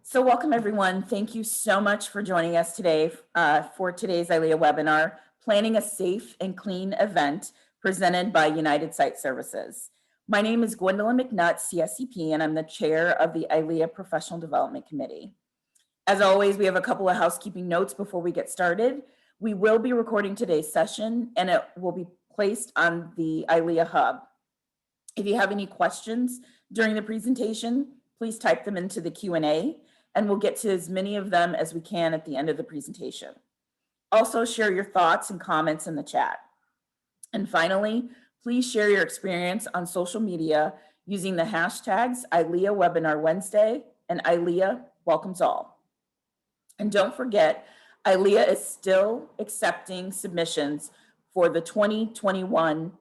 So welcome everyone. Thank you so much for joining us today for today's ILEA webinar, Planning a Safe and Clean Event, presented by United Site Services. My name is Gwendolyn McNutt, CSCP, and I'm the chair of the ILEA Professional Development Committee. As always, we have a couple of housekeeping notes before we get started. We will be recording today's session and it will be placed on the ILEA Hub. If you have any questions during the presentation, please type them into the Q&A and we'll get to as many of them as we can at the end of the presentation. Also share your thoughts and comments in the chat. And finally, please share your experience on social media using the hashtags ILEA Webinar Wednesday and ILEA Welcomes All. And don't forget, ILEA is still accepting submissions for the 2021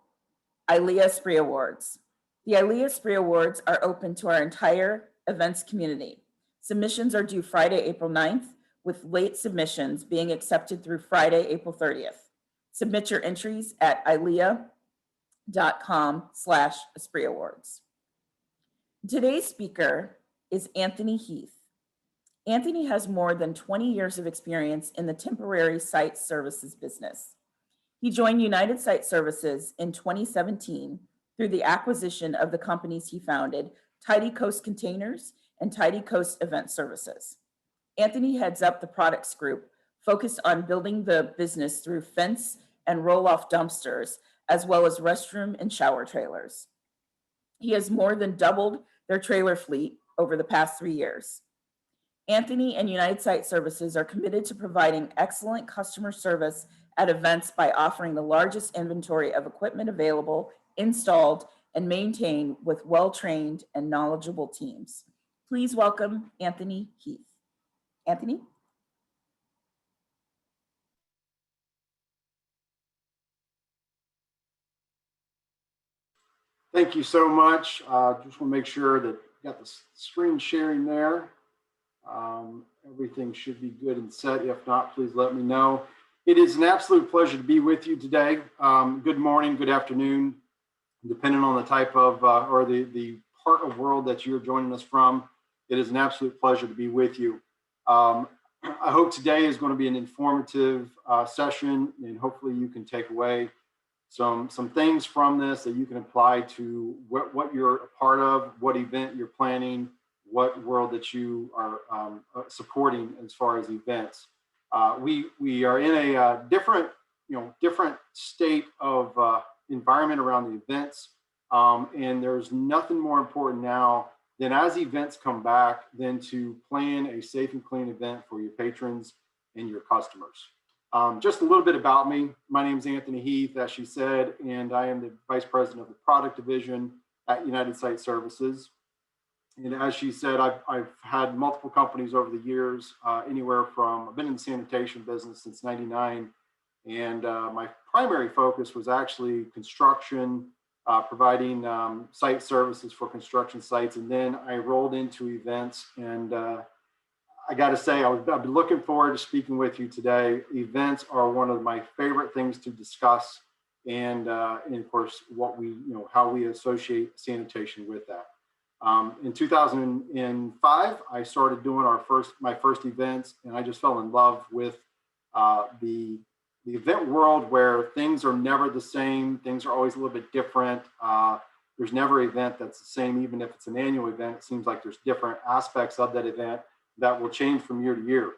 ILEA Spree Awards. The ILEA Spree Awards are open to our entire events community. Submissions are due Friday, April 9th, with late submissions being accepted through Friday, April 30th. Submit your entries at ilea.com/Spree Awards. Today's speaker is Anthony Heath. Anthony has more than 20 years of experience in the temporary site services business. He joined United Site Services in 2017 through the acquisition of the companies he founded, Tidy Coast Containers and Tidy Coast Event Services. Anthony heads up the products group focused on building the business through fence and roll-off dumpsters, as well as restroom and shower trailers. He has more than doubled their trailer fleet over the past 3 years. Anthony and United Site Services are committed to providing excellent customer service at events by offering the largest inventory of equipment available, installed, and maintained with well-trained and knowledgeable teams. Please welcome Anthony Heath. Anthony? Thank you so much. Just want to make sure that you got the screen sharing there. Everything should be good and set. If not, please let me know. It is an absolute pleasure to be with you today. Good morning, good afternoon, depending on the type of or the part of world that you're joining us from. It is an absolute pleasure to be with you. I hope today is going to be an informative session, and hopefully you can take away some things from this that you can apply to what you're a part of, what event you're planning, what world that you are supporting as far as events. We are in a different state of environment around the events, and there's nothing more important now than as events come back than to plan a safe and clean event for your patrons and your customers. Just a little bit about me. My name is Anthony Heath, as she said, and I am the Vice President of the Product Division at United Site Services. And as she said, I've had multiple companies over the years, anywhere from, I've been in the sanitation business since '99, and my primary focus was actually construction, providing site services for construction sites. And then I rolled into events, and I got to say, I've been looking forward to speaking with you today. Events are one of my favorite things to discuss, and of course, how we associate sanitation with that. In 2005, I started doing my first events, and I just fell in love with the event world, where things are never the same. Things are always a little bit different. There's never an event that's the same. Even if it's an annual event, it seems like there's different aspects of that event that will change from year to year.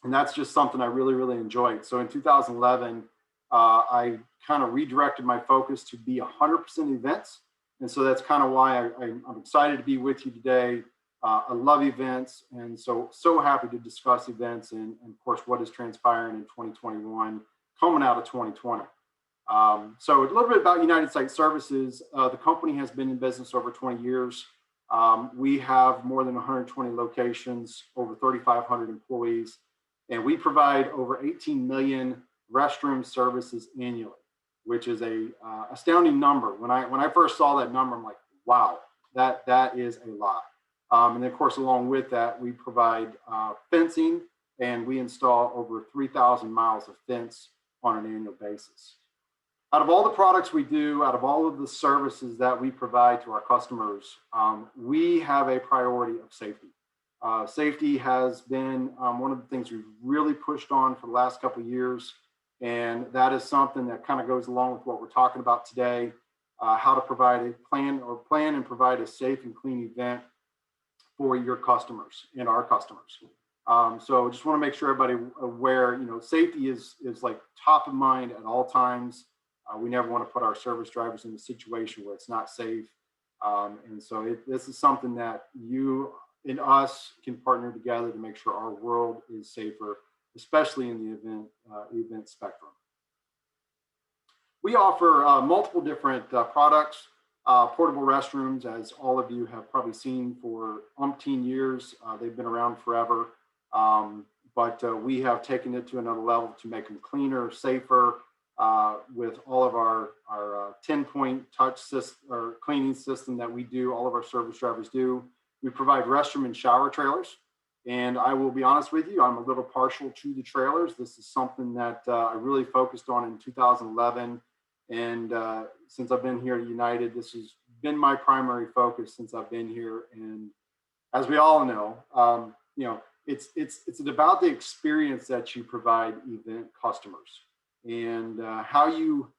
And that's just something I really, really enjoyed. So in 2011, I kind of redirected my focus to be 100% events. And so that's kind of why I'm excited to be with you today. I love events, and so happy to discuss events and of course, what is transpiring in 2021, coming out of 2020. So a little bit about United Site Services. The company has been in business over 20 years. We have more than 120 locations, over 3,500 employees, and we provide over 18 million restroom services annually, which is a astounding number. When I first saw that number, I'm like, wow, that is a lot. And then of course, along with that, we provide fencing, and we install over 3,000 miles of fence on an annual basis. Out of all the products we do, out of all of the services that we provide to our customers, we have a priority of safety. Safety has been one of the things we've really pushed on for the last couple of years. And that is something that kind of goes along with what we're talking about today, how to provide a plan and provide a safe and clean event for your customers and our customers. So just want to make sure everybody aware, safety is like top of mind at all times. We never want to put our service drivers in a situation where it's not safe. And so this is something that you and us can partner together to make sure our world is safer, especially in the event spectrum. We offer multiple different products, portable restrooms, as all of you have probably seen for umpteen years. They've been around forever, but we have taken it to another level to make them cleaner, safer, with all of our 10-point touch system or cleaning system that we do, all of our service drivers do. We provide restroom and shower trailers. And I will be honest with you, I'm a little partial to the trailers. This is something that I really focused on in 2011. And since I've been here at United, this has been my primary focus since I've been here. And as we all know, it's about the experience that you provide event customers, and how you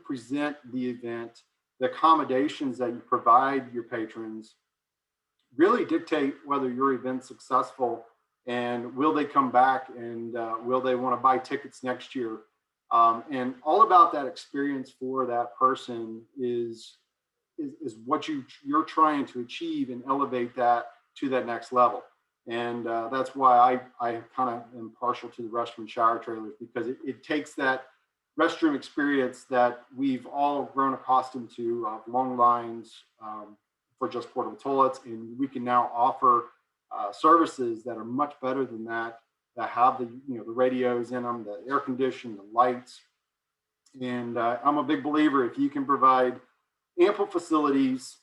present the event, the accommodations that you provide your patrons really dictate whether your event's successful and will they come back, and will they want to buy tickets next year. And all about that experience for that person is what you're trying to achieve and elevate that to that next level. And that's why I kind of am partial to the restroom and shower trailers, because it takes that restroom experience that we've all grown accustomed to, long lines for just portable toilets, and we can now offer services that are much better than that have the radios in them, the air conditioning, the lights. And I'm a big believer, if you can provide ample facilities,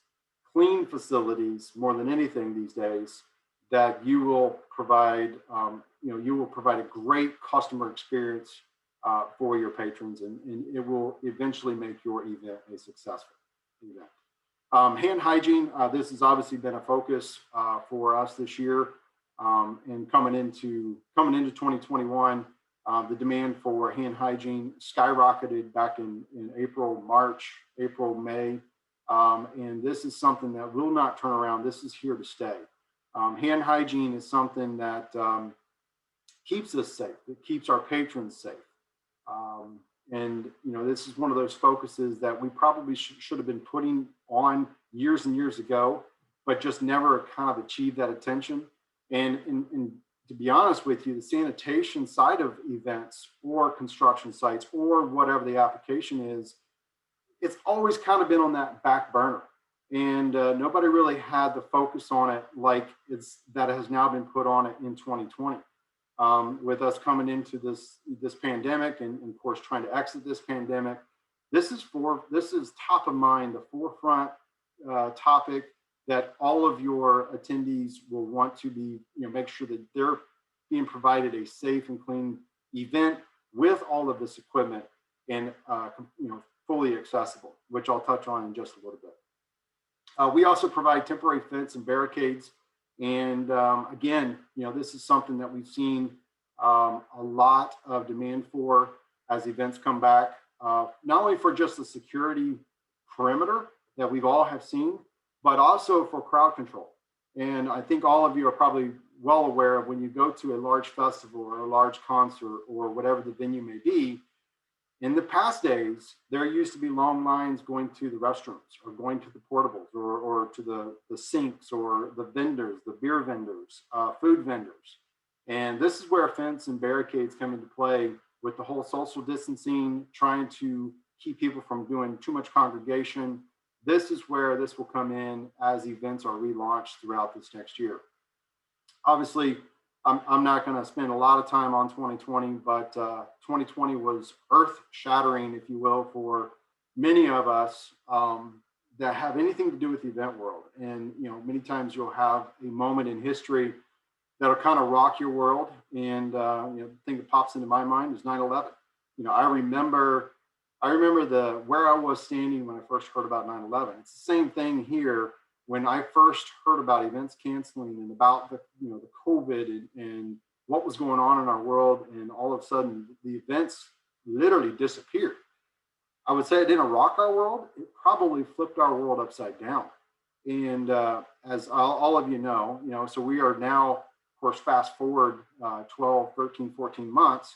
clean facilities, more than anything these days, that you will provide a great customer experience for your patrons, and it will eventually make your event a successful event. Hand hygiene, this has obviously been a focus for us this year, and coming into 2021, the demand for hand hygiene skyrocketed back in April, May, and this is something that will not turn around. This is here to stay. Hand hygiene is something that keeps us safe. It keeps our patrons safe. And this is one of those focuses that we probably should have been putting on years and years ago, but just never kind of achieved that attention. And to be honest with you, the sanitation side of events or construction sites or whatever the application is, it's always kind of been on that back burner. And nobody really had the focus on it like that has now been put on it in 2020. With us coming into this pandemic, and of course trying to exit this pandemic, this is top of mind, the forefront topic that all of your attendees will want to be, make sure that they're being provided a safe and clean event with all of this equipment, and fully accessible, which I'll touch on in just a little bit. We also provide temporary fence and barricades. And again, this is something that we've seen a lot of demand for as events come back, not only for just the security perimeter that we've all have seen, but also for crowd control. And I think all of you are probably well aware of, when you go to a large festival or a large concert or whatever the venue may be, in the past days, there used to be long lines going to the restrooms or going to the portables or to the sinks or the vendors, the beer vendors, food vendors. And this is where fence and barricades come into play with the whole social distancing, trying to keep people from doing too much congregation. This is where this will come in as events are relaunched throughout this next year. Obviously, I'm not going to spend a lot of time on 2020, but 2020 was earth-shattering, if you will, for many of us that have anything to do with the event world. And many times you'll have a moment in history that'll kind of rock your world. And the thing that pops into my mind is 9/11. I remember where I was standing when I first heard about 9/11. It's the same thing here when I first heard about events canceling and about the COVID and what was going on in our world, and all of a sudden the events literally disappeared. I would say it didn't rock our world. It probably flipped our world upside down. And as all of you know, so we are now, of course, fast forward 12, 13, 14 months.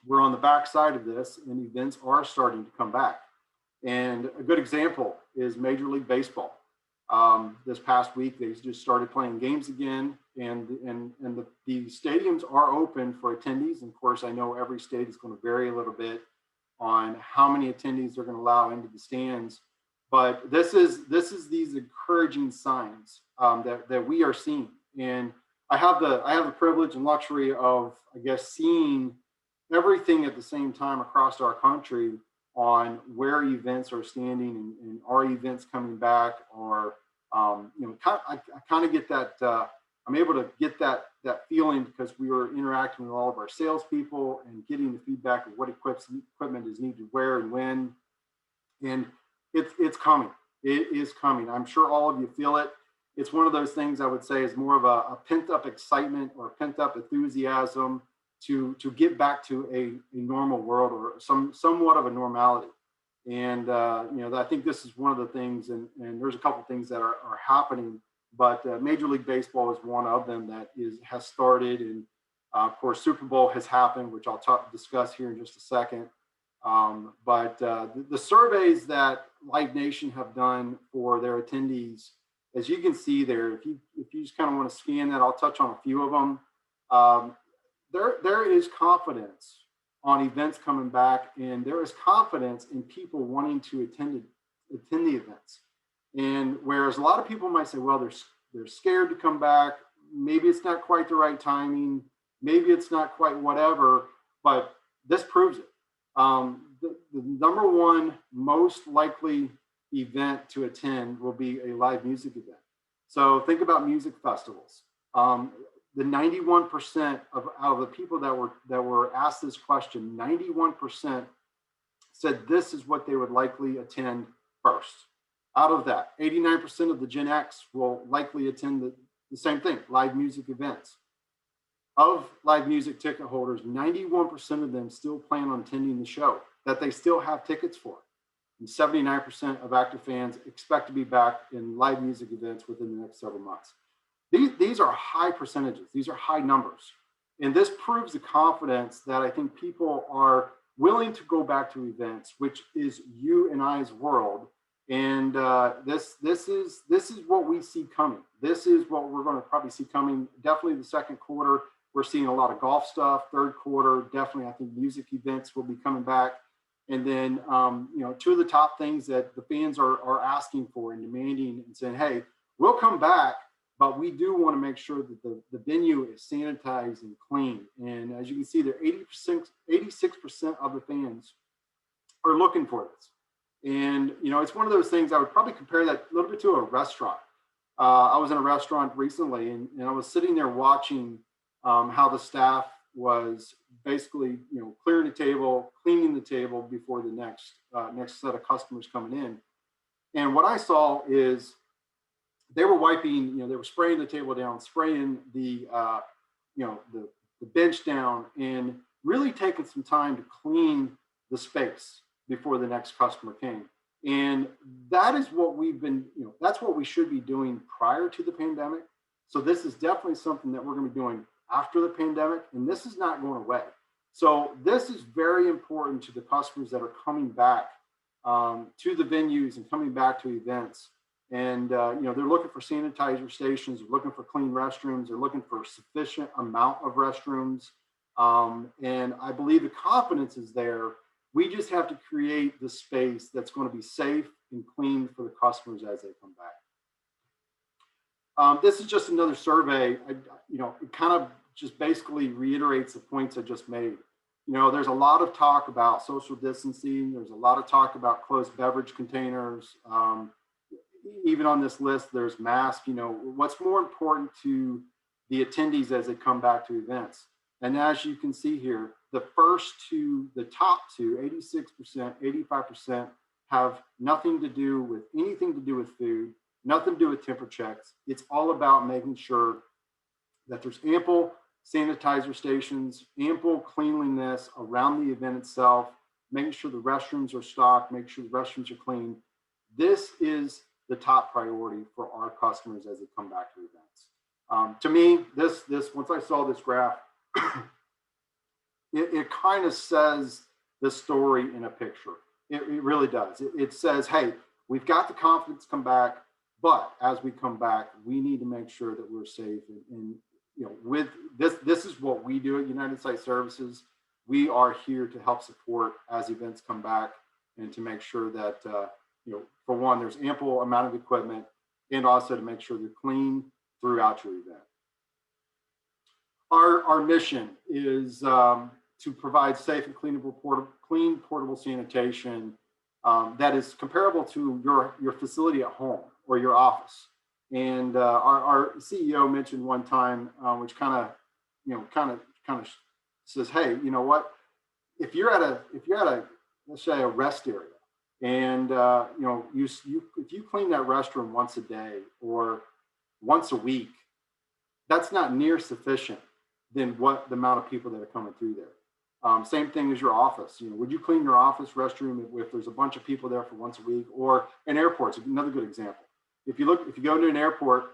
We're on the backside of this, and events are starting to come back. And a good example is Major League Baseball. This past week, they just started playing games again, and the stadiums are open for attendees. And of course, I know every state is going to vary a little bit on how many attendees they're going to allow into the stands. But this is these encouraging signs that we are seeing. And I have the privilege and luxury of, I guess, seeing everything at the same time across our country on where events are standing and are events coming back, or I kind of get that. I'm able to get that feeling because we were interacting with all of our salespeople and getting the feedback of what equipment is needed where and when, and it's coming. It is coming. I'm sure all of you feel it. It's one of those things I would say is more of a pent up excitement or pent up enthusiasm to get back to a normal world, or somewhat of a normality. And I think this is one of the things, and there's a couple of things that are happening, but Major League Baseball is one of them that has started, and of course Super Bowl has happened, which I'll discuss here in just a second. But the surveys that Live Nation have done for their attendees, as you can see there, if you just kind of want to scan that, I'll touch on a few of them. There is confidence on events coming back, and there is confidence in people wanting to attend the events. And whereas a lot of people might say, well, they're scared to come back, maybe it's not quite the right timing, maybe it's not quite whatever, but this proves it. The number one most likely event to attend will be a live music event. So think about music festivals. The 91% out of the people that were asked this question, 91% said this is what they would likely attend first. Out of that, 89% of the Gen X will likely attend the same thing, live music events. Of live music ticket holders, 91% of them still plan on attending the show, that they still have tickets for. And 79% of active fans expect to be back in live music events within the next several months. These are high percentages. These are high numbers. And this proves the confidence that I think people are willing to go back to events, which is you and I's world. And this is what we see coming. This is what we're going to probably see coming. Definitely the second quarter, we're seeing a lot of golf stuff. Third quarter, definitely I think music events will be coming back. And then, two of the top things that the fans are asking for and demanding and saying, hey, we'll come back, but we do want to make sure that the venue is sanitized and clean. And as you can see there, 86% of the fans are looking for this. And, it's one of those things I would probably compare that a little bit to a restaurant. I was in a restaurant recently, and I was sitting there watching how the staff was basically, clearing the table, cleaning the table before the next set of customers coming in. And what I saw is they were wiping, they were spraying the table down, spraying the bench down, and really taking some time to clean the space before the next customer came. And that is what we've been, that's what we should be doing prior to the pandemic. So this is definitely something that we're going to be doing after the pandemic, and this is not going away. So this is very important to the customers that are coming back to the venues and coming back to events. And, they're looking for sanitizer stations, they're looking for clean restrooms, they're looking for a sufficient amount of restrooms. And I believe the confidence is there. We just have to create the space that's going to be safe and clean for the customers as they come back. This is just another survey. It kind of just basically reiterates the points I just made. There's a lot of talk about social distancing. There's a lot of talk about closed beverage containers. Even on this list, there's masks. What's more important to the attendees as they come back to events? And as you can see here, the top two, 86%, 85%, have anything to do with food, nothing to do with temper checks. It's all about making sure that there's ample sanitizer stations, ample cleanliness around the event itself, making sure the restrooms are stocked, make sure the restrooms are clean. This is the top priority for our customers as they come back to events. To me, this once I saw this graph, it kind of says the story in a picture. It really does. It says, hey, we've got the confidence to come back, but as we come back, we need to make sure that we're safe. And you know, with this is what we do at United Site Services. We are here to help support as events come back and to make sure that, you know, for one, there's ample amount of equipment, and also to make sure they're clean throughout your event. Our mission is to provide safe and clean portable sanitation that is comparable to your facility at home or your office. And our CEO mentioned one time, which kind of says, hey, you know what? If you're at a let's say a rest area, and you know, if you clean that restroom once a day or once a week, that's not near sufficient than what the amount of people that are coming through there. Same thing as your office. You know, would you clean your office restroom if there's a bunch of people there for once a week? Or in airports, another good example. If you go to an airport,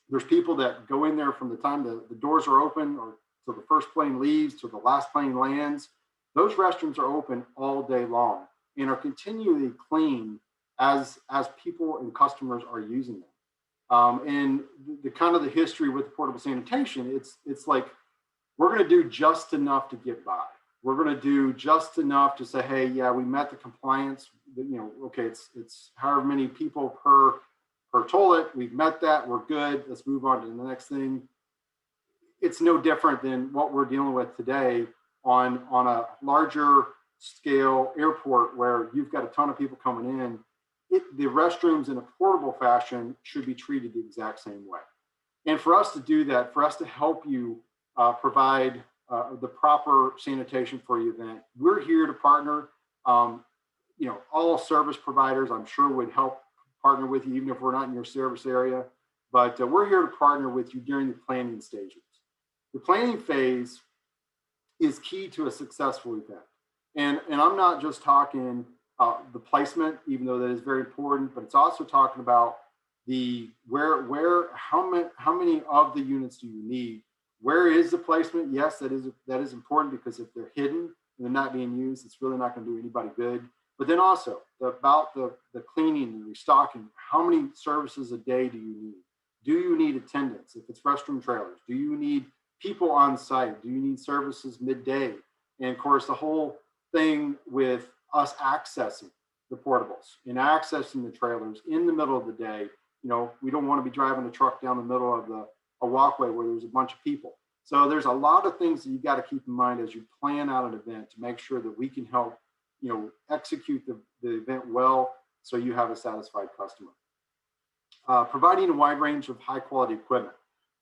there's people that go in there from the time the doors are open or till the first plane leaves to the last plane lands. Those restrooms are open all day long and are continually clean as people and customers are using them. And the kind of the history with portable sanitation, it's like we're going to do just enough to get by. We're going to do just enough to say, hey, yeah, we met the compliance. You know, okay, it's however many people per toilet. We've met that. We're good. Let's move on to the next thing. It's no different than what we're dealing with today on a larger scale airport where you've got a ton of people coming in. The restrooms in a portable fashion should be treated the exact same way. And for us to do that, for us to help you provide the proper sanitation for your event, we're here to partner. You know, all service providers, I'm sure, would help partner with you, even if we're not in your service area. But we're here to partner with you during the planning stages. The planning phase is key to a successful event. And I'm not just talking the placement, even though that is very important, but it's also talking about the how many of the units do you need? Where is the placement? Yes, that is important, because if they're hidden and they're not being used, it's really not going to do anybody good. But then also about the cleaning and restocking. How many services a day do you need? Do you need attendance? If it's restroom trailers, do you need people on site? Do you need services midday? And of course, the whole thing with us accessing the portables and accessing the trailers in the middle of the day. You know, we don't want to be driving a truck down the middle of a walkway where there's a bunch of people. So there's a lot of things that you got to keep in mind as you plan out an event to make sure that we can help, you know, execute the event well so you have a satisfied customer. Providing a wide range of high quality equipment.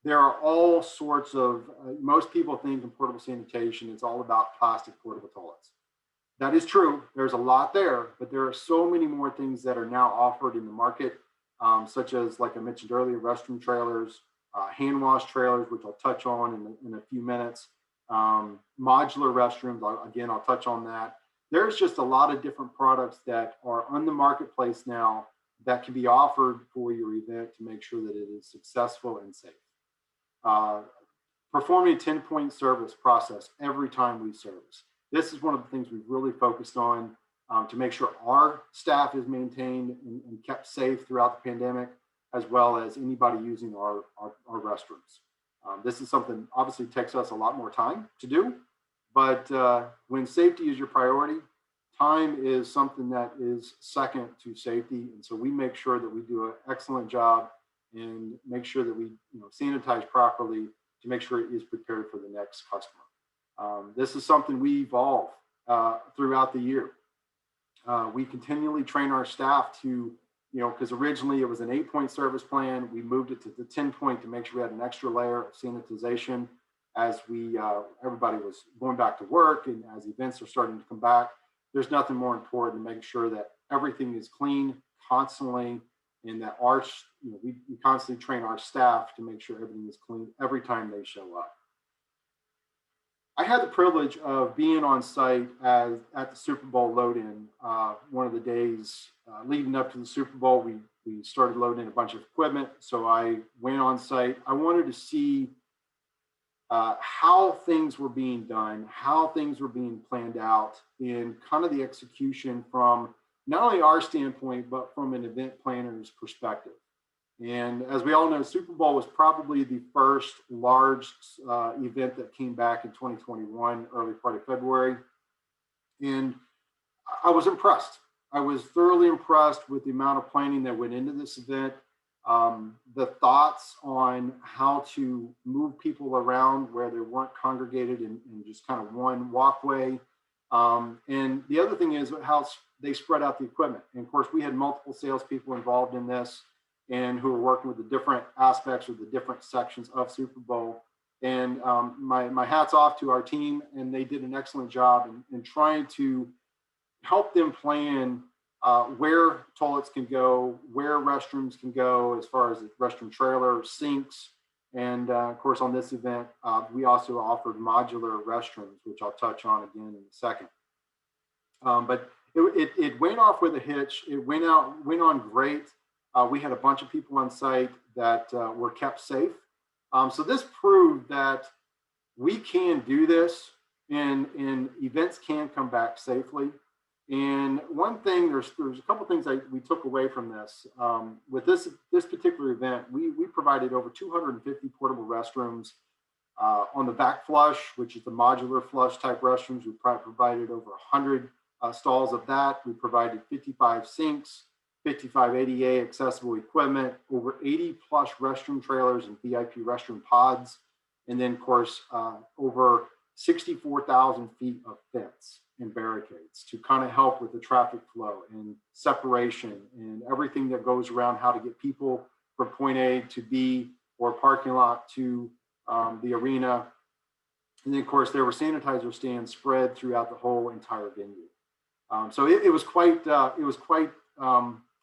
There are all sorts of, most people think in portable sanitation, it's all about plastic portable toilets. That is true. There's a lot there, but there are so many more things that are now offered in the market, such as, like I mentioned earlier, restroom trailers, hand wash trailers, which I'll touch on in a few minutes. Modular restrooms, I'll touch on that. There's just a lot of different products that are on the marketplace now that can be offered for your event to make sure that it is successful and safe. Performing a 10-point service process every time we service. This is one of the things we've really focused on to make sure our staff is maintained and kept safe throughout the pandemic, as well as anybody using our restrooms. This is something obviously takes us a lot more time to do, but when safety is your priority, time is something that is second to safety. And so we make sure that we do an excellent job and make sure that we sanitize properly to make sure it is prepared for the next customer. This is something we evolve throughout the year. We continually train our staff to, because originally it was an 8-point service plan. We moved it to the 10-point to make sure we had an extra layer of sanitization as everybody was going back to work and as events are starting to come back. There's nothing more important than making sure that everything is clean constantly and that we constantly train our staff to make sure everything is clean every time they show up. I had the privilege of being on site at the Super Bowl load-in. One of the days leading up to the Super Bowl, we started loading in a bunch of equipment. So I went on site. I wanted to see how things were being done, how things were being planned out, and kind of the execution from not only our standpoint, but from an event planner's perspective. And as we all know, Super Bowl was probably the first large event that came back in 2021, early part of February. And I was impressed. I was thoroughly impressed with the amount of planning that went into this event, the thoughts on how to move people around where they weren't congregated in just kind of one walkway. And the other thing is how they spread out the equipment. And of course, we had multiple salespeople involved in this and who were working with the different aspects of the different sections of Super Bowl. And my hat's off to our team, and they did an excellent job in trying to help them plan where toilets can go, where restrooms can go, as far as the restroom trailer, sinks. And of course, on this event, we also offered modular restrooms, which I'll touch on again in a second. But it went off with a hitch. It went on great. We had a bunch of people on site that were kept safe. So this proved that we can do this, and events can come back safely. And one thing, there's a couple things we took away from this. With this particular event, we provided over 250 portable restrooms on the back flush, which is the modular flush type restrooms. We provided over 100 stalls of that. We provided 55 sinks, 55 ADA accessible equipment, over 80 plus restroom trailers and VIP restroom pods, and then of course over 64,000 feet of fence and barricades to kind of help with the traffic flow and separation and everything that goes around how to get people from point A to B or parking lot to the arena. And then of course there were sanitizer stands spread throughout the whole entire venue. So it was quite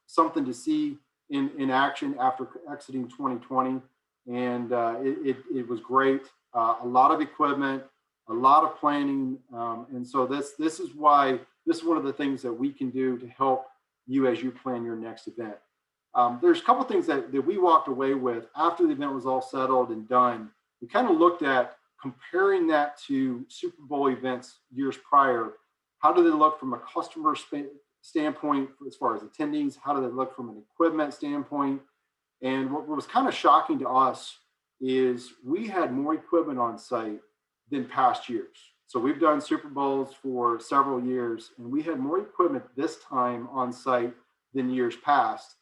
something to see in action after exiting 2020, and it was great. A lot of equipment, a lot of planning, and so this is one of the things that we can do to help you as you plan your next event. There's a couple things that we walked away with after the event was all settled and done. We kind of looked at comparing that to Super Bowl events years prior. How do they look from a customer standpoint as far as attendees? How do they look from an equipment standpoint? And what was kind of shocking to us is we had more equipment on site than past years. So we've done Super Bowls for several years, and we had more equipment this time on site than years past.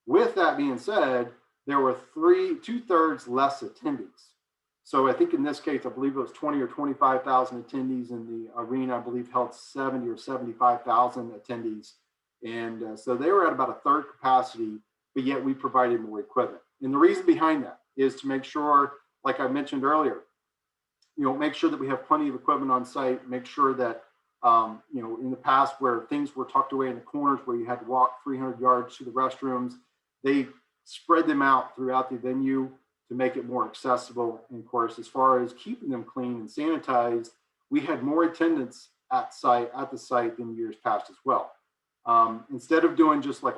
With that being said, there were 2/3 less attendees. So I think in this case, I believe it was 20 or 25,000 attendees in the arena. I believe held 70 or 75,000 attendees. And so they were at about a third capacity, but yet we provided more equipment. And the reason behind that is to make sure, like I mentioned earlier, make sure that we have plenty of equipment on site, make sure that, in the past where things were tucked away in the corners where you had to walk 300 yards to the restrooms, they spread them out throughout the venue to make it more accessible. And of course, as far as keeping them clean and sanitized, we had more attendance at the site than years past as well. Instead of doing just like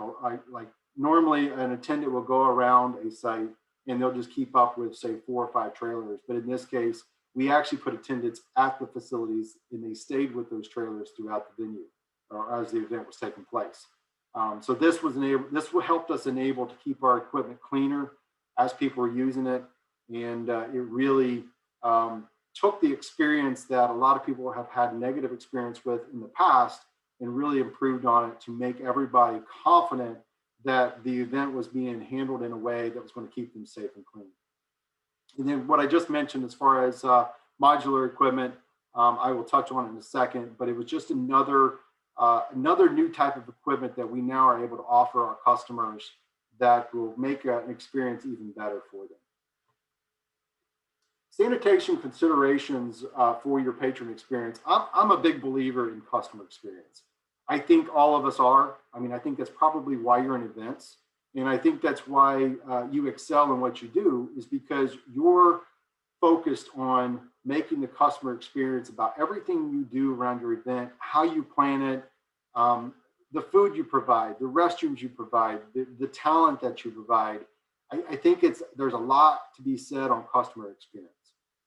normally an attendant will go around a site and they'll just keep up with say 4 or 5 trailers. But in this case, we actually put attendants at the facilities and they stayed with those trailers throughout the venue or as the event was taking place. So this helped us enable to keep our equipment cleaner as people were using it. And it really took the experience that a lot of people have had negative experience with in the past and really improved on it to make everybody confident that the event was being handled in a way that was going to keep them safe and clean. And then what I just mentioned as far as modular equipment, I will touch on in a second, but it was just another new type of equipment that we now are able to offer our customers that will make an experience even better for them. Sanitation considerations for your patron experience. I'm a big believer in customer experience. I think all of us are. I mean, I think that's probably why you're in events. And I think that's why you excel in what you do, is because you're focused on making the customer experience about everything you do around your event, how you plan it, the food you provide, the restrooms you provide, the talent that you provide. I think there's a lot to be said on customer experience.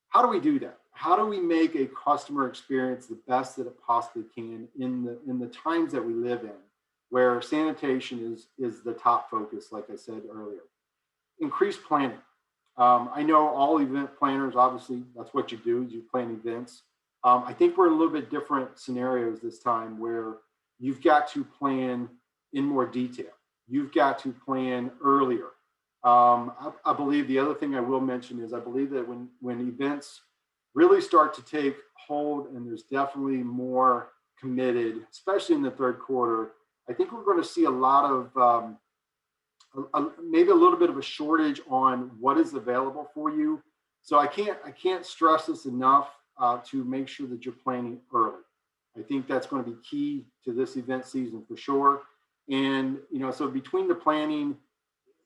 How do we do that? How do we make a customer experience the best that it possibly can in the times that we live in, where sanitation is the top focus, like I said earlier? Increased planning. I know all event planners, obviously, that's what you do, you plan events. I think we're in a little bit different scenarios this time, where you've got to plan in more detail. You've got to plan earlier. I believe the other thing I will mention is I believe that when events really start to take hold and there's definitely more committed, especially in the third quarter, I think we're going to see a lot of maybe a little bit of a shortage on what is available for you. So I can't stress this enough to make sure that you're planning early. I think that's going to be key to this event season for sure. And so between the planning,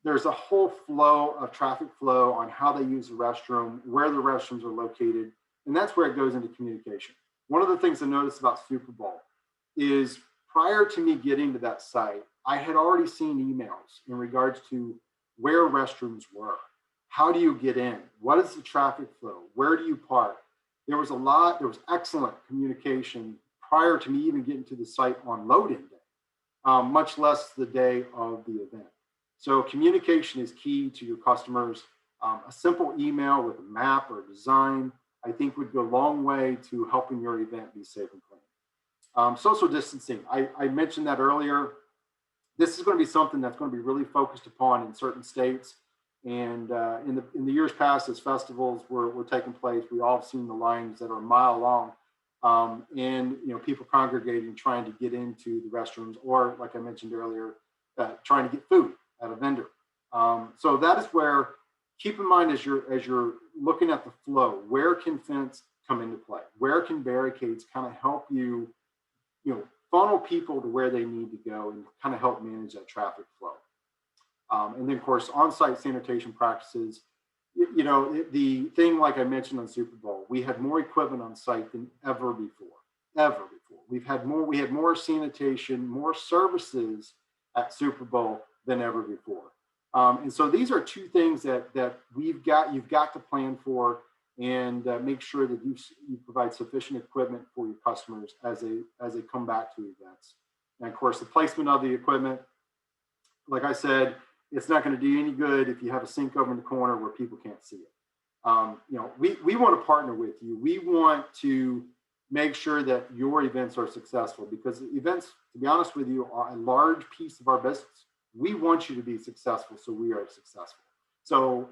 there's a whole flow of traffic flow on how they use the restroom, where the restrooms are located, and that's where it goes into communication. One of the things I noticed about Super Bowl is prior to me getting to that site, I had already seen emails in regards to where restrooms were. How do you get in? What is the traffic flow? Where do you park? There was excellent communication prior to me even getting to the site on load-in day, much less the day of the event. So communication is key to your customers. A simple email with a map or a design, I think, would go a long way to helping your event be safe and clean. Social distancing, I mentioned that earlier. This is going to be something that's going to be really focused upon in certain states. And in the years past, as festivals were taking place, we all have seen the lines that are a mile long, and people congregating, trying to get into the restrooms, or like I mentioned earlier, trying to get food at a vendor. So that is where, keep in mind as you're looking at the flow, where can fence come into play? Where can barricades kind of help you, funnel people to where they need to go and kind of help manage that traffic flow? And then, of course, on-site sanitation practices. The thing, like I mentioned on Super Bowl, we had more equipment on site than ever before. We had more sanitation, more services at Super Bowl than ever before. And so these are two things that you've got to plan for, and make sure that you provide sufficient equipment for your customers as they come back to events. And of course, the placement of the equipment, like I said, it's not going to do you any good if you have a sink over in the corner where people can't see it. We want to partner with you. We want to make sure that your events are successful, because events, to be honest with you, are a large piece of our business. We want you to be successful, so we are successful. So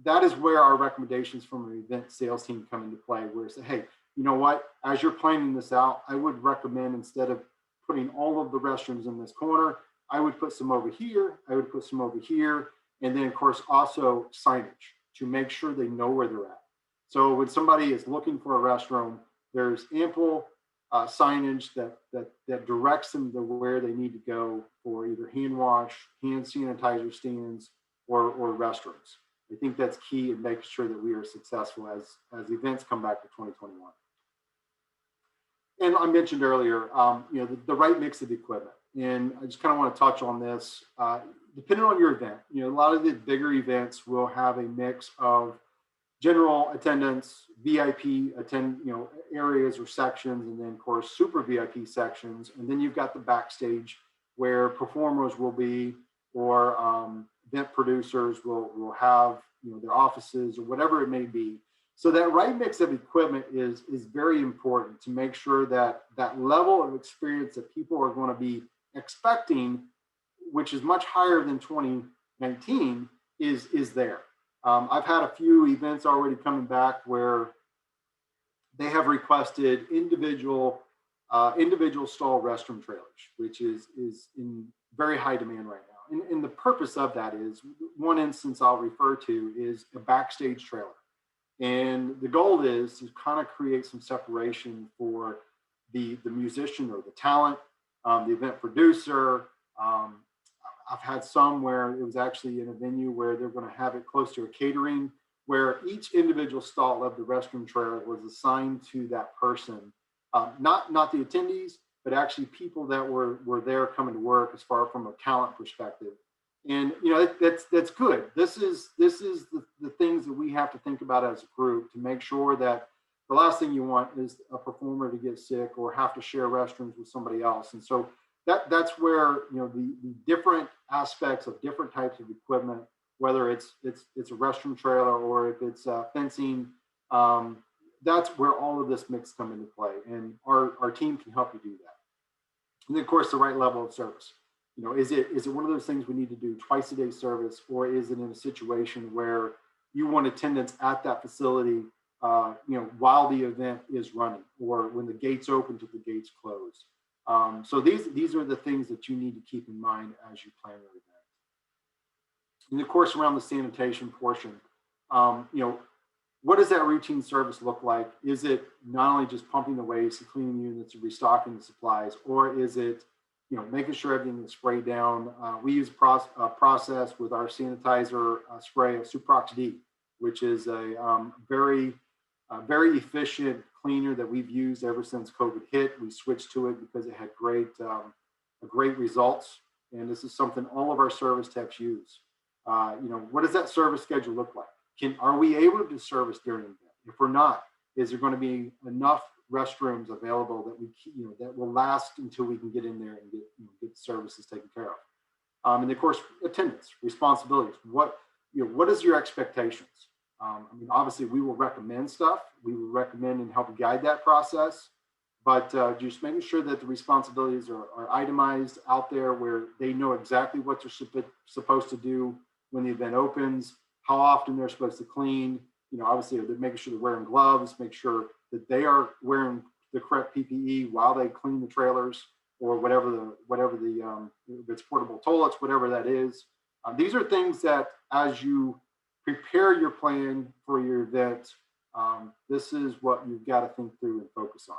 that is where our recommendations from an event sales team come into play, where it's, hey, you know what, as you're planning this out, I would recommend, instead of putting all of the restrooms in this corner, I would put some over here, I would put some over here, and then of course also signage to make sure they know where they're at. So when somebody is looking for a restroom, there's ample signage that directs them to where they need to go for either hand wash, hand sanitizer stands, or restrooms. I think that's key in making sure that we are successful as events come back to 2021. And I mentioned earlier, the right mix of equipment. And I just kind of want to touch on this. Depending on your event, a lot of the bigger events will have a mix of general attendance, VIP areas or sections, and then of course super VIP sections. And then you've got the backstage where performers will be, or event producers will have their offices or whatever it may be. So that right mix of equipment is very important to make sure that that level of experience that people are going to be expecting, which is much higher than 2019, is there. I've had a few events already coming back where they have requested individual stall restroom trailers, which is in very high demand right now. And the purpose of that is, one instance I'll refer to is a backstage trailer. And the goal is to kind of create some separation for the musician or the talent, the event producer, I've had some where it was actually in a venue where they're going to have it close to a catering, where each individual stall of the restroom trailer was assigned to that person, not the attendees, but actually people that were there coming to work as far from a talent perspective. And that's good. This is the things that we have to think about as a group to make sure that the last thing you want is a performer to get sick or have to share restrooms with somebody else. And so that's where the different aspects of different types of equipment, whether it's a restroom trailer or if it's fencing, that's where all of this mix come into play, and our team can help you do that. And then of course the right level of service. Is it one of those things we need to do twice a day service, or is it in a situation where you want attendance at that facility while the event is running, or when the gates open to the gates close? So these are the things that you need to keep in mind as you plan your event. And of course, around the sanitation portion, what does that routine service look like? Is it not only just pumping the waste and cleaning units and restocking the supplies, or is it making sure everything is sprayed down? We use a process with our sanitizer spray of Suprox D, which is a very efficient cleaner that we've used ever since COVID hit. We switched to it because it had great results, and this is something all of our service techs use. What does that service schedule look like? Are we able to service during the event? If we're not, is there going to be enough restrooms available that that will last until we can get in there and get the services taken care of? And of course, attendance, responsibilities. What is your expectations? Obviously, we will recommend stuff. We will recommend and help guide that process, but just making sure that the responsibilities are itemized out there where they know exactly what they're supposed to do when the event opens, how often they're supposed to clean. Obviously, they're making sure they're wearing gloves, make sure that they are wearing the correct PPE while they clean the trailers, or whatever the if it's portable toilets, whatever that is. These are things that, as you prepare your plan for your event, this is what you've got to think through and focus on.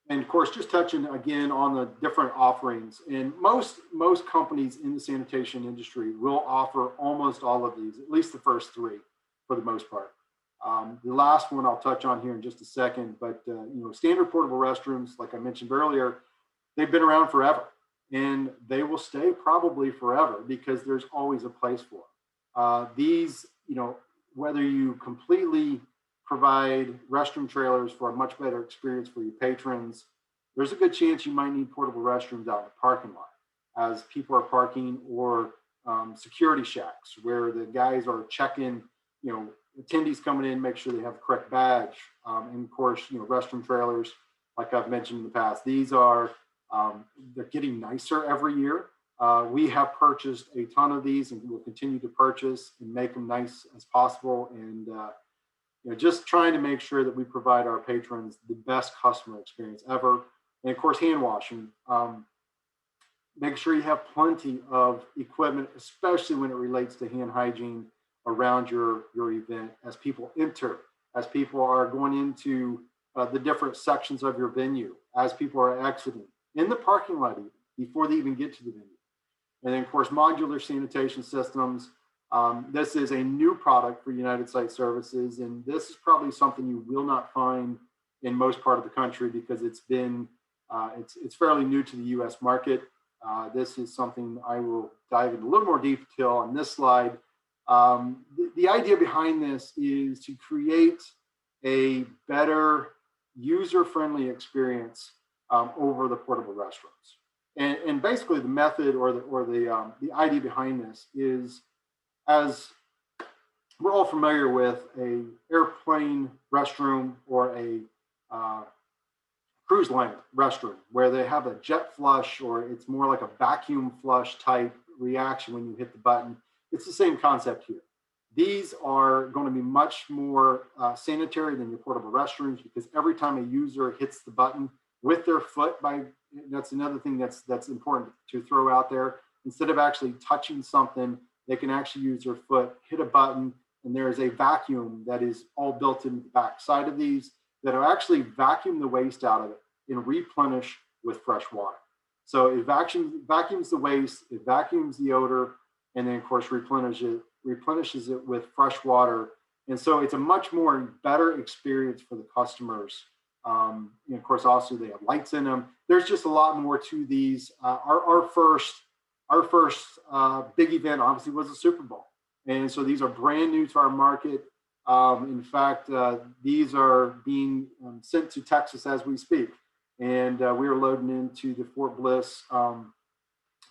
And of course, just touching again on the different offerings. And most companies in the sanitation industry will offer almost all of these, at least the first three for the most part. The last one I'll touch on here in just a second, but standard portable restrooms, like I mentioned earlier, they've been around forever, and they will stay probably forever because there's always a place for them. These, whether you completely provide restroom trailers for a much better experience for your patrons, there's a good chance you might need portable restrooms out in the parking lot as people are parking, or security shacks where the guys are checking, attendees coming in, make sure they have the correct badge. And of course, restroom trailers, like I've mentioned in the past, these are, they're getting nicer every year. We have purchased a ton of these and will continue to purchase and make them nice as possible. And just trying to make sure that we provide our patrons the best customer experience ever. And of course, hand washing. Make sure you have plenty of equipment, especially when it relates to hand hygiene around your event as people enter, as people are going into the different sections of your venue, as people are exiting, in the parking lot even, before they even get to the venue. And then of course, modular sanitation systems. This is a new product for United Site Services, and this is probably something you will not find in most part of the country because it's it's fairly new to the U.S. market. This is something I will dive into a little more detail on this slide. The idea behind this is to create a better user-friendly experience over the portable restrooms. And basically the method or the idea behind this is, as we're all familiar with a airplane restroom or a cruise line restroom where they have a jet flush, or it's more like a vacuum flush type reaction when you hit the button. It's the same concept here. These are going to be much more sanitary than your portable restrooms, because every time a user hits the button with their foot, that's another thing that's important to throw out there. Instead of actually touching something, they can actually use their foot, hit a button, and there is a vacuum that is all built into the back side of these that will actually vacuum the waste out of it and replenish with fresh water. So it vacuums the waste, it vacuums the odor, and then of course replenishes it with fresh water. And so it's a much more better experience for the customers. And of course, also they have lights in them. There's just a lot more to these. Our first big event obviously was the Super Bowl. And so these are brand new to our market. In fact, these are being sent to Texas as we speak. And we are loading into the Fort Bliss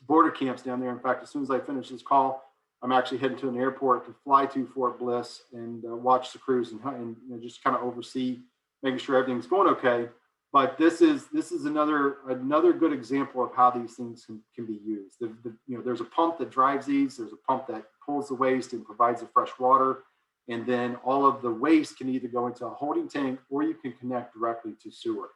border camps down there. In fact, as soon as I finish this call, I'm actually heading to an airport to fly to Fort Bliss and watch the crews and just kind of oversee making sure everything's going okay. But this is another good example of how these things can be used. There's a pump that drives these. There's a pump that pulls the waste and provides the fresh water. And then all of the waste can either go into a holding tank or you can connect directly to sewer.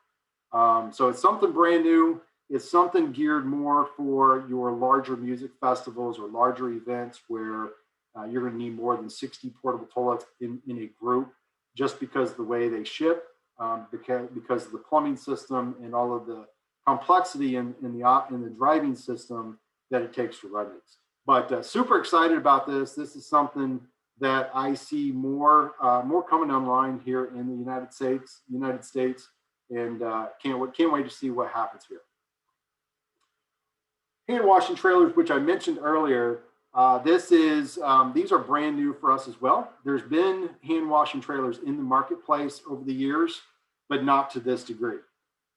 So it's something brand new. It's something geared more for your larger music festivals or larger events where you're going to need more than 60 portable toilets in a group, just because of the way they ship, because of the plumbing system and all of the complexity in the driving system that it takes to run these. But super excited about this. This is something that I see more coming online here in the United States, and can't wait to see what happens here. Hand washing trailers, which I mentioned earlier, these are brand new for us as well. There's been hand washing trailers in the marketplace over the years, but not to this degree.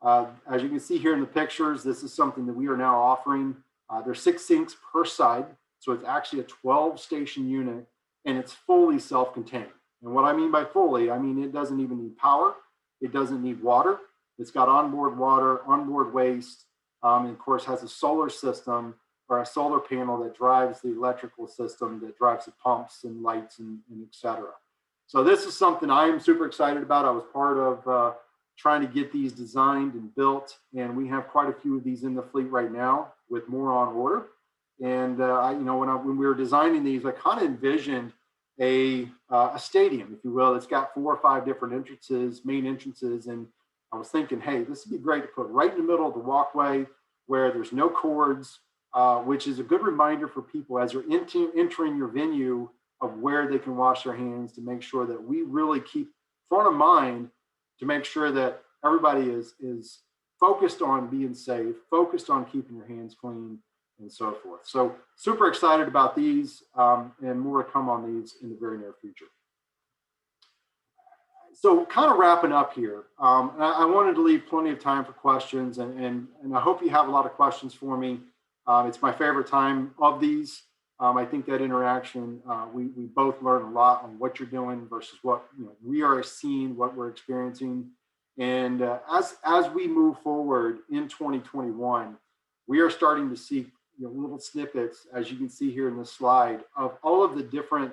As you can see here in the pictures, this is something that we are now offering. There's 6 sinks per side, so it's actually a 12-station unit, and it's fully self-contained. And what I mean by fully, I mean it doesn't even need power. It doesn't need water. It's got onboard water, onboard waste, and of course has a solar system or a solar panel that drives the electrical system that drives the pumps and lights and et cetera. So this is something I'm super excited about. I was part of trying to get these designed and built, and we have quite a few of these in the fleet right now with more on order. And when we were designing these, I kind of envisioned a stadium, if you will. It's got 4 or 5 different main entrances, and I was thinking, hey, this would be great to put right in the middle of the walkway where there's no cords, which is a good reminder for people as you're entering your venue of where they can wash their hands, to make sure that we really keep front of mind to make sure that everybody is focused on being safe, focused on keeping your hands clean, and so forth. So super excited about these, and more to come on these in the very near future. So kind of wrapping up here, I wanted to leave plenty of time for questions, and I hope you have a lot of questions for me. It's my favorite time of these. I think that interaction, we both learn a lot on what you're doing versus what we are seeing, what we're experiencing. And as we move forward in 2021, we are starting to see little snippets, as you can see here in this slide, of all of the different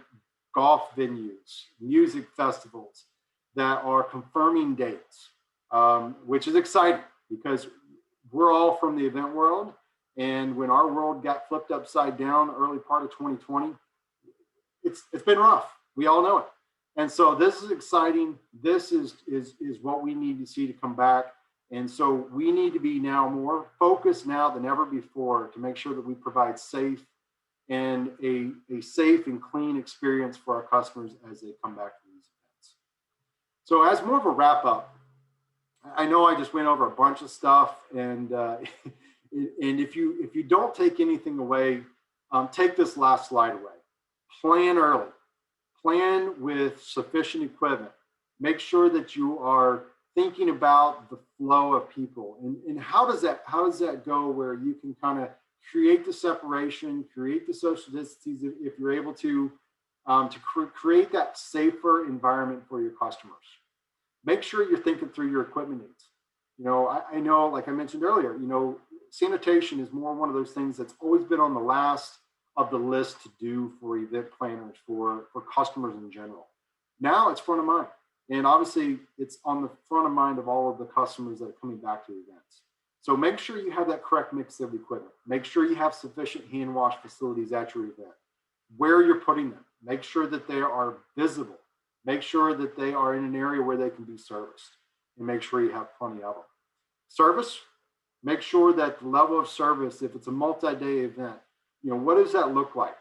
golf venues, music festivals that are confirming dates, which is exciting because we're all from the event world. And when our world got flipped upside down early part of 2020, it's been rough. We all know it. And so this is exciting. This is what we need to see to come back. And so we need to be now more focused now than ever before to make sure that we provide safe and a safe and clean experience for our customers as they come back to these events. So as more of a wrap up, I know I just went over a bunch of stuff, and if you don't take anything away, take this last slide away. Plan early. Plan with sufficient equipment. Make sure that you are thinking about the flow of people, and how does that go, where you can kind of create the separation, create the social distances if you're able to create that safer environment for your customers. Make sure you're thinking through your equipment needs. I know, like I mentioned earlier, sanitation is more one of those things that's always been on the last of the list to do for event planners, for customers in general. Now it's front of mind. And obviously it's on the front of mind of all of the customers that are coming back to events. So make sure you have that correct mix of equipment. Make sure you have sufficient hand wash facilities at your event. Where you're putting them, make sure that they are visible. Make sure that they are in an area where they can be serviced, and make sure you have plenty of them. Service, Make sure that the level of service, if it's a multi-day event, what does that look like?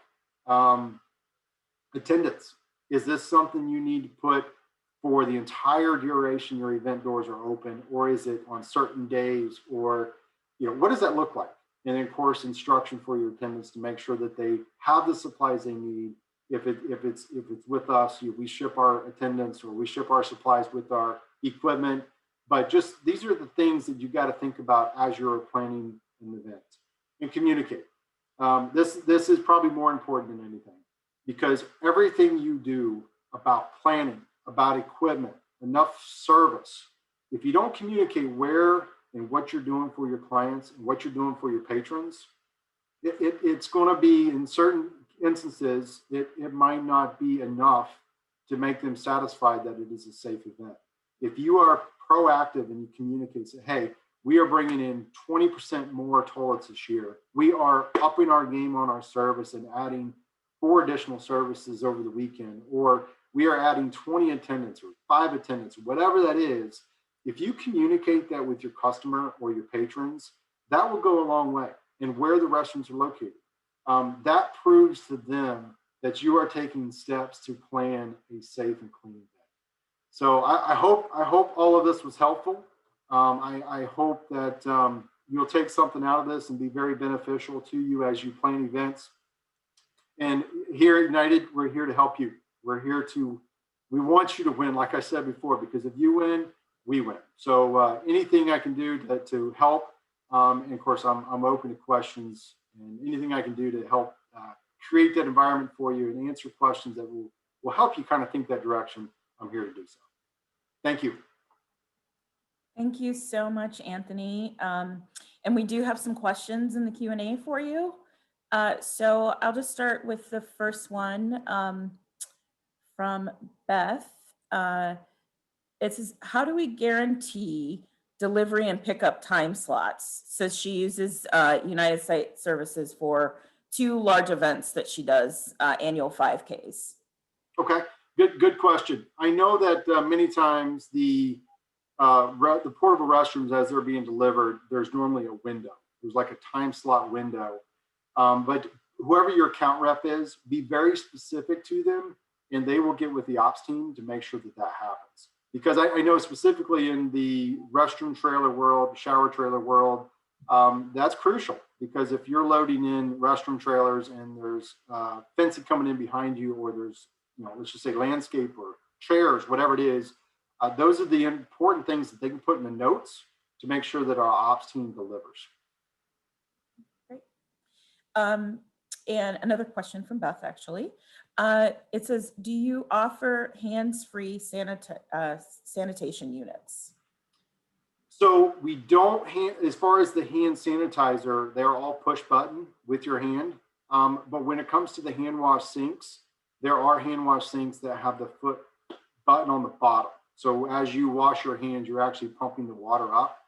Attendance. Is this something you need to put for the entire duration your event doors are open, or is it on certain days, or what does that look like? And then, of course, instruction for your attendants to make sure that they have the supplies they need. If it's with us, we ship our attendants or we ship our supplies with our equipment. But just these are the things that you got to think about as you're planning an event, and communicate. This is probably more important than anything, because everything you do about planning, about equipment, enough service, if you don't communicate where and what you're doing for your clients and what you're doing for your patrons, it's going to be, in certain instances, it might not be enough to make them satisfied that it is a safe event. If you are proactive and you communicate, say, hey, we are bringing in 20% more toilets this year. We are upping our game on our service and adding 4 additional services over the weekend, or we are adding 20 attendants or 5 attendants, whatever that is. If you communicate that with your customer or your patrons, that will go a long way. And where the restrooms are located, that proves to them that you are taking steps to plan a safe and clean event. So I hope all of this was helpful. I hope that you'll take something out of this and be very beneficial to you as you plan events. And here at United, we're here to help you. We want you to win, like I said before, because if you win, we win. So anything I can do to help, and of course, I'm open to questions, and anything I can do to help create that environment for you and answer questions that will help you kind of think that direction, I'm here to do so. Thank you. Thank you so much, Anthony. And we do have some questions in the Q&A for you. So I'll just start with the first one from Beth. It says, how do we guarantee delivery and pickup time slots? So she uses United Site Services for 2 large events that she does, annual 5Ks. Okay, good question. I know that many times the portable restrooms, as they're being delivered, there's normally a window. There's like a time slot window. But whoever your account rep is, be very specific to them, and they will get with the ops team to make sure that happens. Because I know specifically in the restroom trailer world, shower trailer world, that's crucial. Because if you're loading in restroom trailers and there's fencing coming in behind you, or there's, let's just say landscape or chairs, whatever it is, those are the important things that they can put in the notes to make sure that our ops team delivers. Great. And another question from Beth, actually. It says, do you offer hands-free sanitation units? So we don't, as far as the hand sanitizer, they're all push button with your hand. But when it comes to the hand wash sinks, there are hand wash sinks that have the foot button on the bottom. So as you wash your hands, you're actually pumping the water up.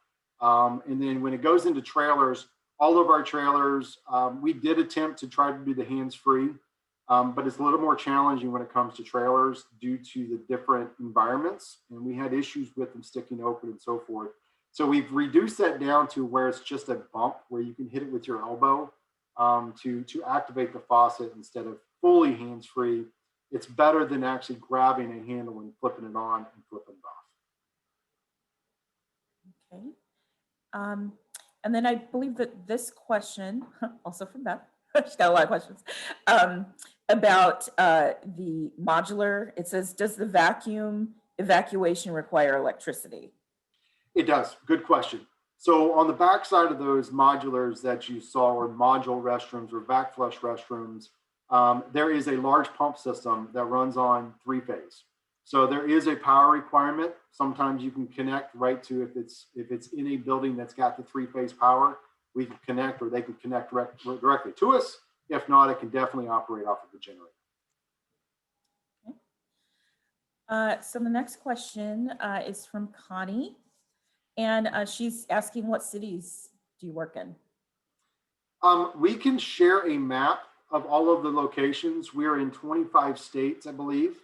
And then when it goes into trailers, all of our trailers, we did attempt to try to do the hands-free, but it's a little more challenging when it comes to trailers due to the different environments. And we had issues with them sticking open and so forth. So we've reduced that down to where it's just a bump where you can hit it with your elbow to activate the faucet instead of fully hands-free. It's better than actually grabbing a handle and flipping it on and flipping it off. Okay. And then I believe that this question, also from Beth, she's got a lot of questions, about the modular. It says, does the vacuum evacuation require electricity? It does. Good question. So on the back side of those modulars that you saw, or module restrooms or back flush restrooms, there is a large pump system that runs on 3-phase. So there is a power requirement. Sometimes you can connect right to, if it's in a building that's got the 3-phase power, we can connect, or they can connect directly to us. If not, it can definitely operate off of the generator. Okay. So the next question is from Connie, and she's asking, what cities do you work in? We can share a map of all of the locations. We are in 25 states, I believe.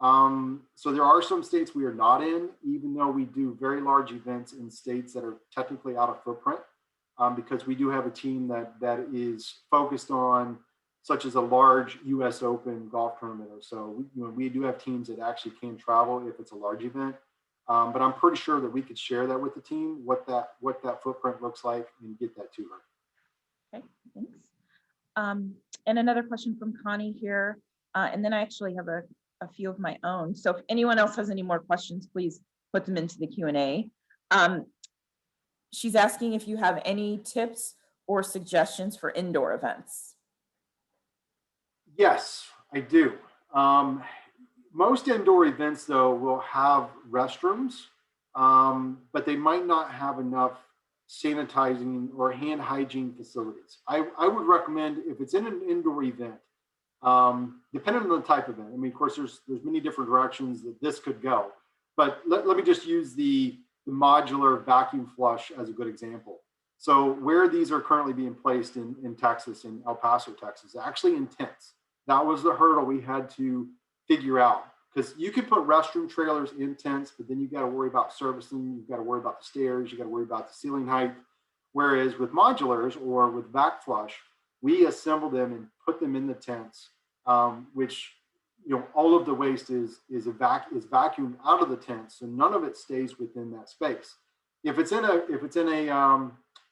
So there are some states we are not in, even though we do very large events in states that are technically out of footprint. because we do have a team that is focused on, such as a large U.S. Open golf tournament or so. We do have teams that actually can travel if it's a large event. But I'm pretty sure that we could share that with the team, what that footprint looks like, and get that to her. Okay, thanks. And another question from Connie here, and then I actually have a few of my own. So if anyone else has any more questions, please put them into the Q&A. She's asking if you have any tips or suggestions for indoor events. Yes, I do. Most indoor events, though, will have restrooms, but they might not have enough sanitizing or hand hygiene facilities. I would recommend, if it's in an indoor event, depending on the type of event. I mean, of course, there's many different directions that this could go, but let me just use the modular vacuum flush as a good example. So where these are currently being placed in Texas, in El Paso, Texas, actually in tents. That was the hurdle we had to figure out, because you can put restroom trailers in tents, but then you got to worry about servicing, you've got to worry about the stairs, you got to worry about the ceiling height. Whereas with modulars or with vac flush, we assemble them and put them in the tents, which, all of the waste is vacuumed out of the tent, so none of it stays within that space. If it's in a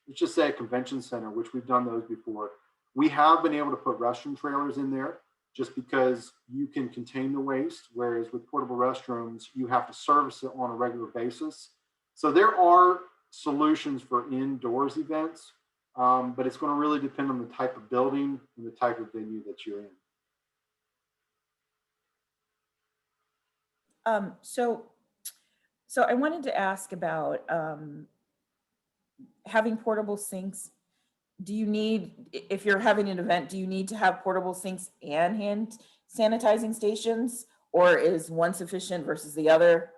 let's just say a convention center, which we've done those before, we have been able to put restroom trailers in there just because you can contain the waste, whereas with portable restrooms, you have to service it on a regular basis. So there are solutions for indoors events, but it's going to really depend on the type of building and the type of venue that you're in. So I wanted to ask about having portable sinks. Do you need, if you're having an event, do you need to have portable sinks and hand sanitizing stations, or is one sufficient versus the other?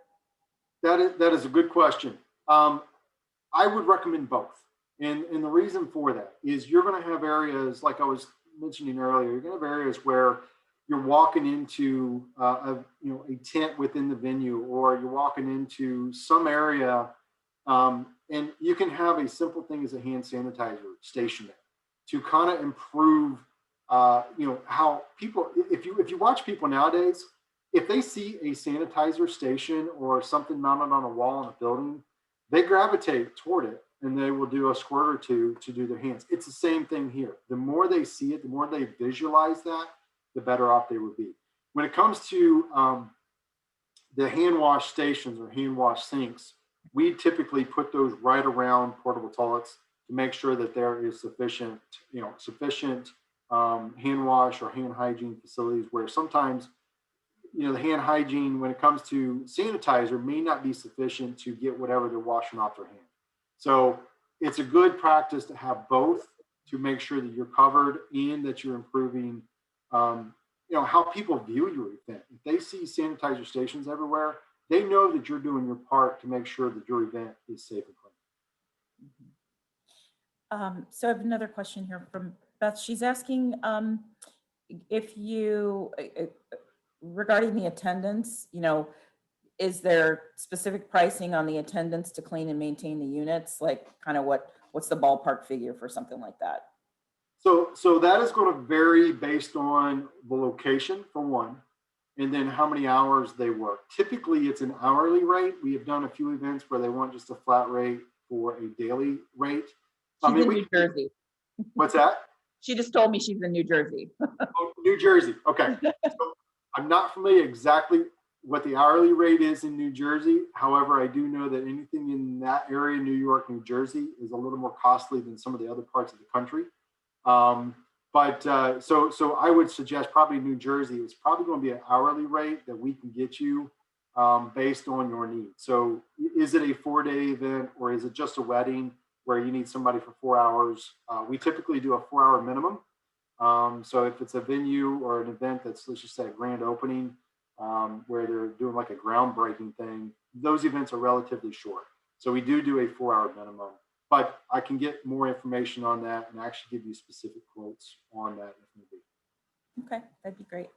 That is a good question. I would recommend both. And the reason for that is you're going to have areas, like I was mentioning earlier, you're going to have areas where you're walking into a tent within the venue, or you're walking into some area, and you can have a simple thing as a hand sanitizer station there to kind of improve, how people, if you watch people nowadays, if they see a sanitizer station or something mounted on a wall in a building, they gravitate toward it and they will do a squirt or two to do their hands. It's the same thing here. The more they see it, the more they visualize that, the better off they would be. When it comes to the hand wash stations or hand wash sinks, we typically put those right around portable toilets to make sure that there is sufficient hand wash or hand hygiene facilities, where sometimes, the hand hygiene, when it comes to sanitizer, may not be sufficient to get whatever they're washing off their hand. So it's a good practice to have both to make sure that you're covered and that you're improving, how people view your event. If they see sanitizer stations everywhere, they know that you're doing your part to make sure that your event is safe and clean. So I have another question here from Beth. She's asking if you, regarding the attendance, is there specific pricing on the attendance to clean and maintain the units? Like kind of what's the ballpark figure for something like that? So that is going to vary based on the location, for one, and then how many hours they work. Typically, it's an hourly rate. We have done a few events where they want just a flat rate for a daily rate. She's in New Jersey. What's that? She just told me she's in New Jersey. Oh, New Jersey. Okay. So I'm not familiar exactly what the hourly rate is in New Jersey. However, I do know that anything in that area, New York, New Jersey, is a little more costly than some of the other parts of the country. So I would suggest probably New Jersey is probably going to be an hourly rate that we can get you based on your needs. So is it a 4-day event, or is it just a wedding where you need somebody for 4 hours? We typically do a 4-hour minimum. So if it's a venue or an event that's, let's just say, a grand opening, where they're doing like a groundbreaking thing, those events are relatively short. So we do a 4-hour minimum. But I can get more information on that and actually give you specific quotes on that if need be. Okay, that'd be great.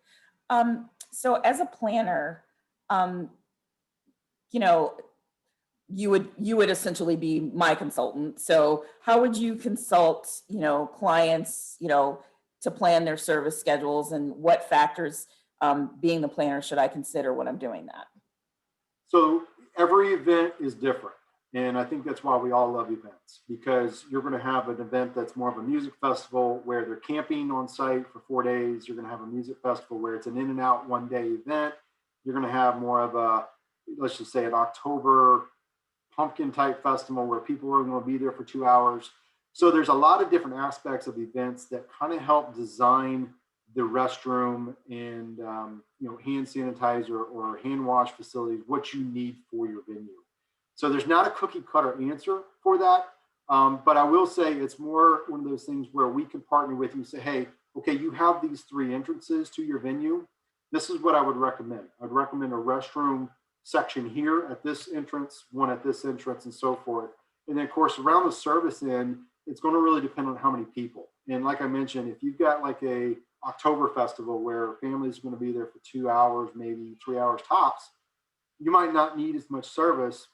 So as a planner, you would essentially be my consultant. So how would you consult, clients, to plan their service schedules, and what factors, being the planner, should I consider when I'm doing that? So every event is different. And I think that's why we all love events, because you're going to have an event that's more of a music festival where they're camping on site for 4 days. You're going to have a music festival where it's an in and out 1 day event. You're going to have more of a, let's just say, an October pumpkin type festival where people are going to be there for 2 hours. So there's a lot of different aspects of events that kind of help design the restroom and hand sanitizer or hand wash facilities, what you need for your venue. So there's not a cookie cutter answer for that. But I will say it's more one of those things where we can partner with you and say, hey, okay, you have these 3 entrances to your venue. This is what I would recommend. I'd recommend a restroom section here at this entrance, one at this entrance, and so forth. And then, of course, around the service end, it's going to really depend on how many people. And like I mentioned, if you've got like a October festival where families are going to be there for 2 hours, maybe 3 hours tops, you might not need as much service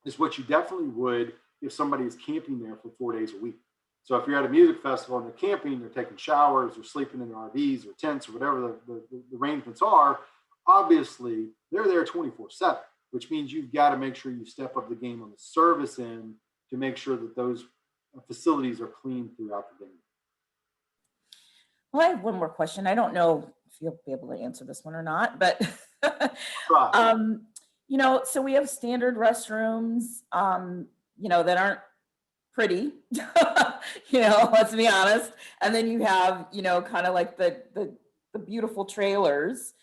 as what you definitely would if somebody is camping there for 4 days a week. So if you're at a music festival and they're camping, they're taking showers, they're sleeping in their RVs or tents or whatever the arrangements are, obviously they're there 24/7, which means you've got to make sure you step up the game on the service end to make sure that those facilities are clean throughout the venue. Well, I have one more question. I don't know if you'll be able to answer this one or not, but so we have standard restrooms, that aren't pretty, let's be honest. And then you have, kind of like the beautiful trailers.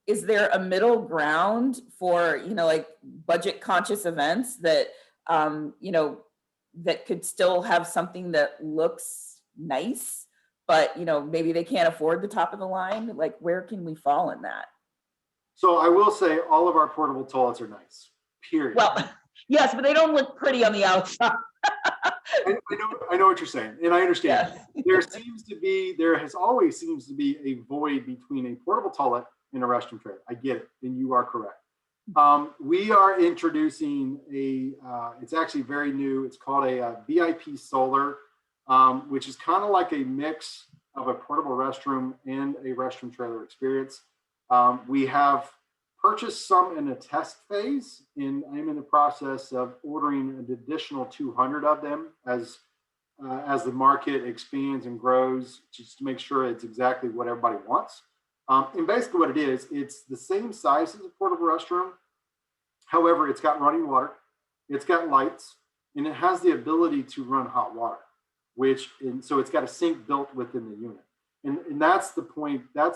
Is there a middle ground for, like budget conscious events that, that could still have something that looks nice, but, maybe they can't afford the top of the line? Like, where can we fall in that? So I will say all of our portable toilets are nice, period. Well, yes, but they don't look pretty on the outside. I know what you're saying, and I understand. Yes. There has always seems to be a void between a portable toilet and a restroom trailer. I get it, and you are correct. We are introducing it's actually very new. It's called a VIP Solar, which is kind of like a mix of a portable restroom and a restroom trailer experience. We have purchased some in a test phase, and I'm in the process of ordering an additional 200 of them as the market expands and grows, just to make sure it's exactly what everybody wants. And basically what it is, it's the same size as a portable restroom. However, it's got running water, it's got lights, and it has the ability to run hot water, so it's got a sink built within the unit. And that's the point that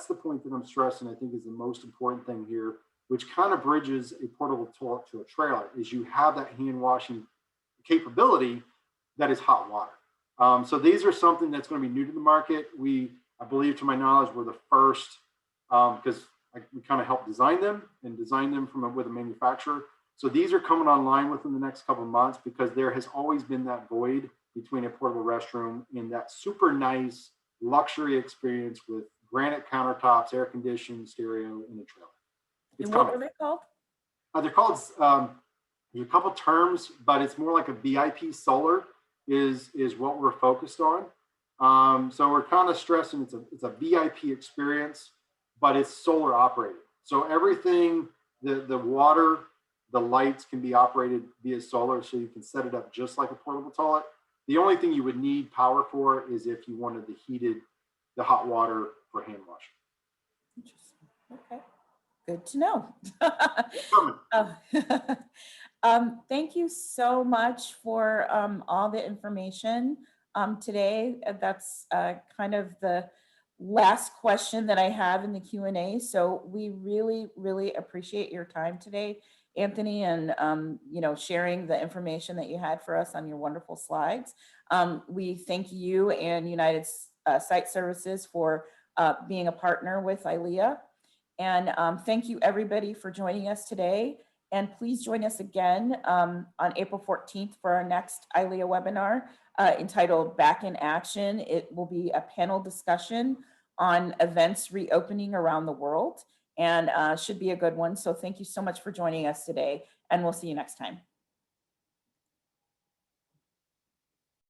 I'm stressing, I think, is the most important thing here, which kind of bridges a portable toilet to a trailer, is you have that hand washing capability that is hot water. So these are something that's going to be new to the market. I believe, to my knowledge, we're the first, because we kind of helped design them with a manufacturer. So these are coming online within the next couple of months, because there has always been that void between a portable restroom and that super nice luxury experience with granite countertops, air conditioning, stereo, in the trailer. And what were they called? They're called a couple terms, but it's more like a VIP Solar is what we're focused on. So we're kind of stressing it's a VIP experience, but it's solar operated. So everything, the water, the lights can be operated via solar, so you can set it up just like a portable toilet. The only thing you would need power for is if you wanted the hot water for hand washing. Interesting. Okay. Good to know. Thank you so much for all the information today. That's kind of the last question that I have in the Q&A. So we really, really appreciate your time today, Anthony, and sharing the information that you had for us on your wonderful slides. We thank you and United Site Services for being a partner with ILEA. And thank you, everybody, for joining us today. And please join us again on April 14th for our next ILEA webinar entitled Back in Action. It will be a panel discussion on events reopening around the world, and should be a good one. So thank you so much for joining us today. and we'll see you next time.